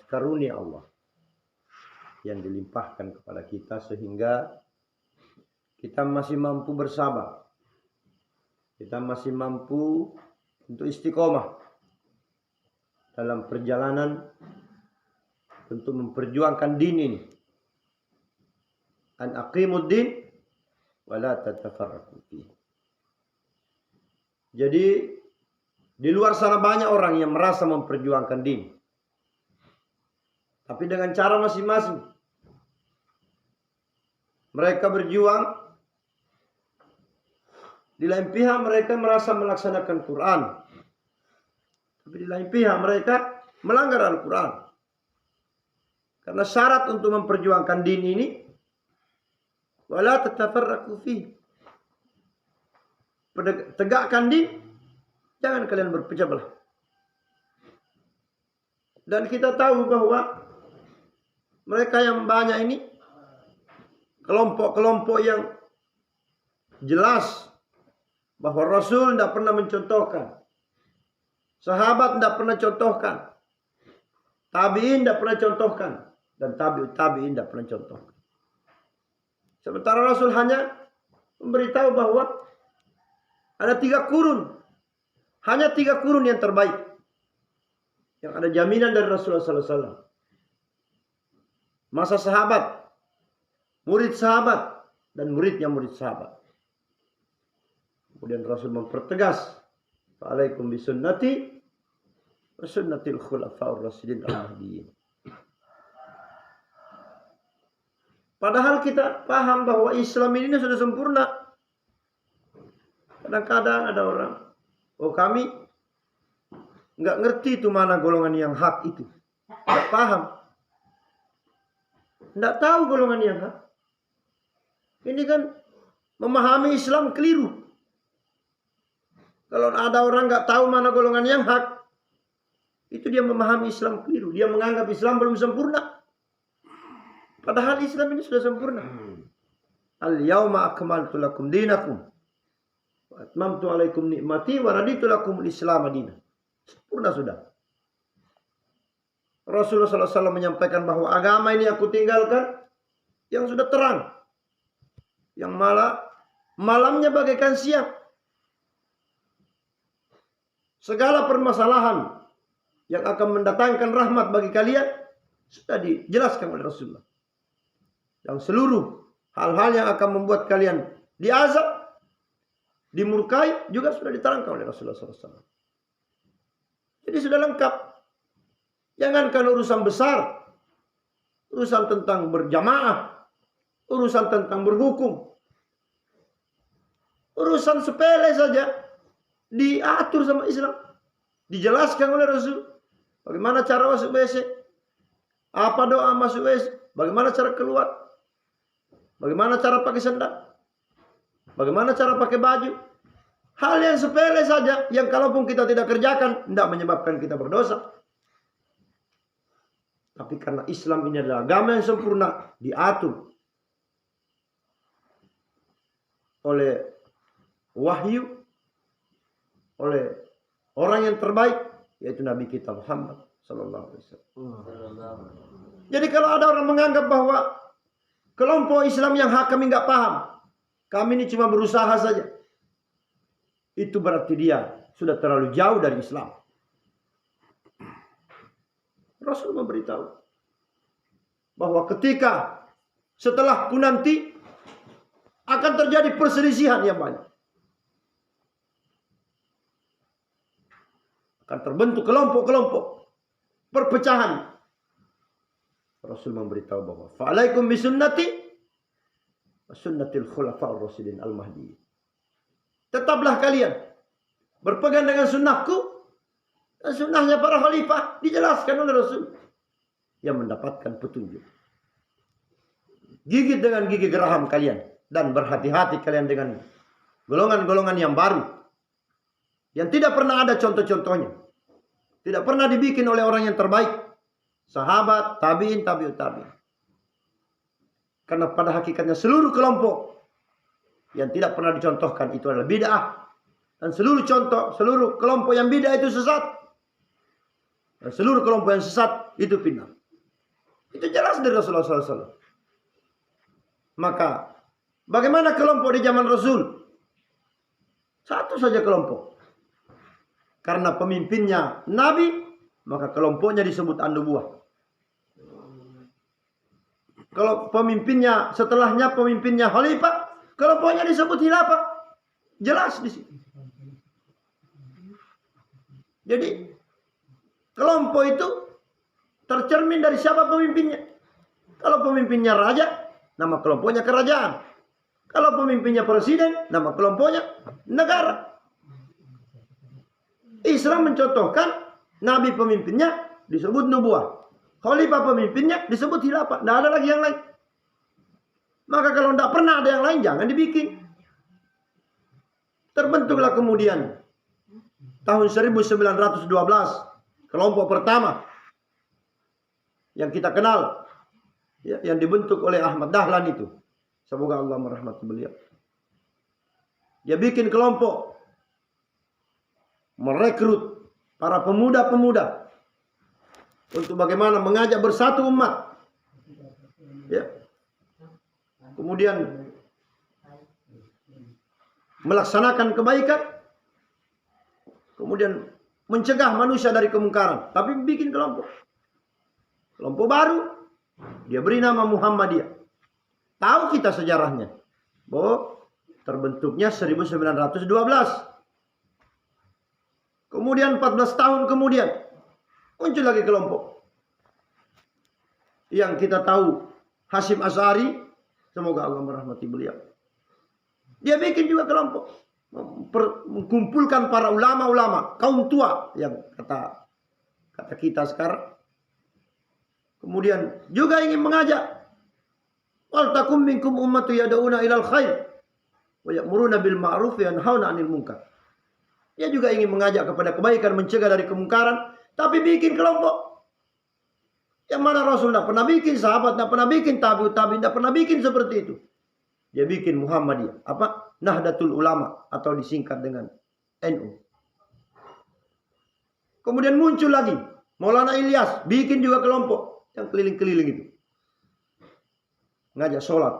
karunia Allah yang dilimpahkan kepada kita sehingga kita masih mampu bersabar. Kita masih mampu untuk istiqomah dalam perjalanan untuk memperjuangkan din ini. An aqimud din wa la tatafarraqu fihi. Jadi di luar sana banyak orang yang merasa memperjuangkan din, tapi dengan cara masing-masing. Mereka berjuang, di lain pihak mereka merasa melaksanakan Quran, tapi di lain pihak mereka melanggar Al-Quran. Karena syarat untuk memperjuangkan din ini, wala tatafarraqu fihi. Tegakkan din, jangan kalian berpecah belah. Dan kita tahu bahwa mereka yang banyak ini kelompok-kelompok yang jelas bahwa Rasul tidak pernah mencontohkan, sahabat tidak pernah contohkan, tabi'in tidak pernah contohkan, dan tabi'in tidak pernah contohkan. Sementara Rasul hanya memberitahu bahwa ada 3 kurun, hanya 3 kurun yang terbaik, yang ada jaminan dari Rasulullah SAW. Masa sahabat, murid sahabat, dan muridnya murid sahabat. Kemudian Rasul mempertegas, "Fa'alaikum bisunnati wa sunnatil khulafa'ur rasyidin al-mahdiyyin." Padahal kita paham bahwa Islam ini sudah sempurna. Kadang-kadang ada orang, oh kami nggak ngerti itu mana golongan yang hak itu. Nggak paham. Nggak tahu golongan yang hak. Ini kan memahami Islam keliru. Kalau ada orang nggak tahu mana golongan yang hak, itu dia memahami Islam keliru. Dia menganggap Islam belum sempurna. Padahal Islam ini sudah sempurna. Al-yawma akmaltu lakum dinakum wa atmamtu alaikum ni'mati wa raditu lakum al-islam dinan. Sempurna sudah. Rasulullah SAW menyampaikan bahwa agama ini aku tinggalkan yang sudah terang, yang malamnya bagaikan siang. Segala permasalahan yang akan mendatangkan rahmat bagi kalian sudah dijelaskan oleh Rasulullah. Yang seluruh hal-hal yang akan membuat kalian diazab, dimurkai juga sudah diterangkan oleh Rasulullah SAW. Jadi sudah lengkap. Jangankan urusan besar, urusan tentang berjamaah, urusan tentang berhukum, urusan sepele saja diatur sama Islam. Dijelaskan oleh Rasul. Bagaimana cara masuk WC, apa doa masuk WC, bagaimana cara keluar, bagaimana cara pakai sendal, bagaimana cara pakai baju. Hal yang sepele saja, yang kalaupun kita tidak kerjakan, tidak menyebabkan kita berdosa. Tapi karena Islam ini adalah agama yang sempurna, diatur oleh wahyu, oleh orang yang terbaik, yaitu Nabi kita Muhammad Sallallahu Alaihi Wasallam. Jadi kalau ada orang menganggap bahwa kelompok Islam yang hak kami nggak paham, kami ini cuma berusaha saja, itu berarti dia sudah terlalu jauh dari Islam. Rasul memberitahu bahwa ketika setelahku nanti akan terjadi perselisihan yang banyak. Akan terbentuk kelompok-kelompok, perpecahan. Rasul memberitahu bahwa fa'alaikum bisunnati wa sunnatil khulafa'ur rasyidin al-mahdiyyin. Tetaplah kalian berpegang dengan sunnahku dan sunnahnya para khalifah, dijelaskan oleh Rasul, yang mendapatkan petunjuk. Gigit dengan gigi geraham kalian dan berhati-hati kalian dengan golongan-golongan yang baru yang tidak pernah ada contoh-contohnya, tidak pernah dibikin oleh orang yang terbaik, sahabat, tabi'in, tabi'ut tabi'in. Karena pada hakikatnya seluruh kelompok yang tidak pernah dicontohkan itu adalah bid'ah, dan seluruh kelompok yang bid'ah itu sesat. Dan seluruh kelompok yang sesat itu fitnah. Itu jelas dari Rasulullah SAW. Maka bagaimana kelompok di zaman Rasul? Satu saja kelompok. Karena pemimpinnya Nabi, maka kelompoknya disebut an-nubuwah. Kalau pemimpinnya setelahnya pemimpinnya khalifah, kelompoknya disebut khilafah. Jelas di sini. Jadi kelompok itu tercermin dari siapa pemimpinnya. Kalau pemimpinnya raja, nama kelompoknya kerajaan. Kalau pemimpinnya presiden, nama kelompoknya negara. Islam mencontohkan Nabi pemimpinnya disebut nubuah. Khalifah pemimpinnya disebut khilafah. Tidak ada lagi yang lain. Maka kalau tidak pernah ada yang lain, jangan dibikin. Terbentuklah kemudian tahun 1912 kelompok pertama yang kita kenal, ya, yang dibentuk oleh Ahmad Dahlan itu. Semoga Allah merahmati beliau. Dia bikin kelompok, merekrut para pemuda-pemuda untuk bagaimana mengajak bersatu umat. Ya. Kemudian melaksanakan kebaikan, kemudian mencegah manusia dari kemungkaran. Tapi bikin kelompok. Kelompok baru, dia beri nama Muhammadiyah. Tahu kita sejarahnya, bahwa terbentuknya 1912. Kemudian 14 tahun kemudian muncul lagi kelompok yang kita tahu, Hasyim Asy'ari, semoga Allah merahmati beliau. Dia bikin juga kelompok, mengumpulkan para ulama-ulama, kaum tua yang kata kita sekarang. Kemudian juga ingin mengajak, wal takum minkum ummatu yad'una ilal khair wa ya'muruna bil ma'ruf wa yanhauna 'anil munkar. Dia juga ingin mengajak kepada kebaikan, mencegah dari kemungkaran, tapi bikin kelompok. Yang mana Rasul tidak pernah bikin, sahabat tidak pernah bikin, tabi'ut tabi'in tidak pernah bikin seperti itu. Dia bikin Muhammadiyah, apa? Nahdlatul Ulama, atau disingkat dengan NU. Kemudian muncul lagi Maulana Ilyas, bikin juga kelompok yang keliling-keliling itu. Ngajak sholat.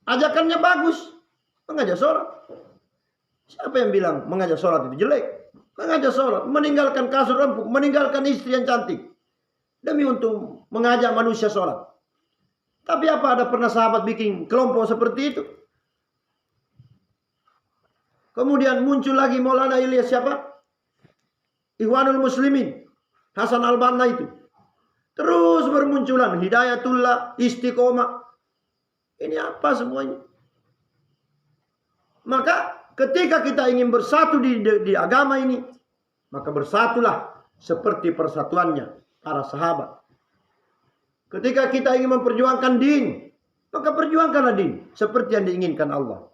Ajakannya bagus. Mengajak sholat. Siapa yang bilang mengajak sholat itu jelek? Mengajak sholat. Meninggalkan kasur empuk. Meninggalkan istri yang cantik. Demi untuk mengajak manusia sholat. Tapi apa ada pernah sahabat bikin kelompok seperti itu? Kemudian muncul lagi Maulana Ilyas siapa? Ikhwanul Muslimin. Hasan al-Banna itu. Terus bermunculan Hidayatullah, Istiqomah. Ini apa semuanya? Maka ketika kita ingin bersatu di agama ini, maka bersatulah seperti persatuannya para sahabat. Ketika kita ingin memperjuangkan din, maka perjuangkanlah din seperti yang diinginkan Allah.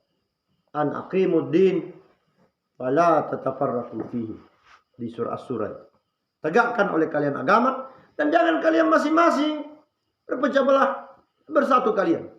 An aqimud din wala tatafarraqu fihi. Di surah As-Surah. Tegakkan oleh kalian agama. Dan jangan kalian masing-masing berpecah belah, bersatu kalian.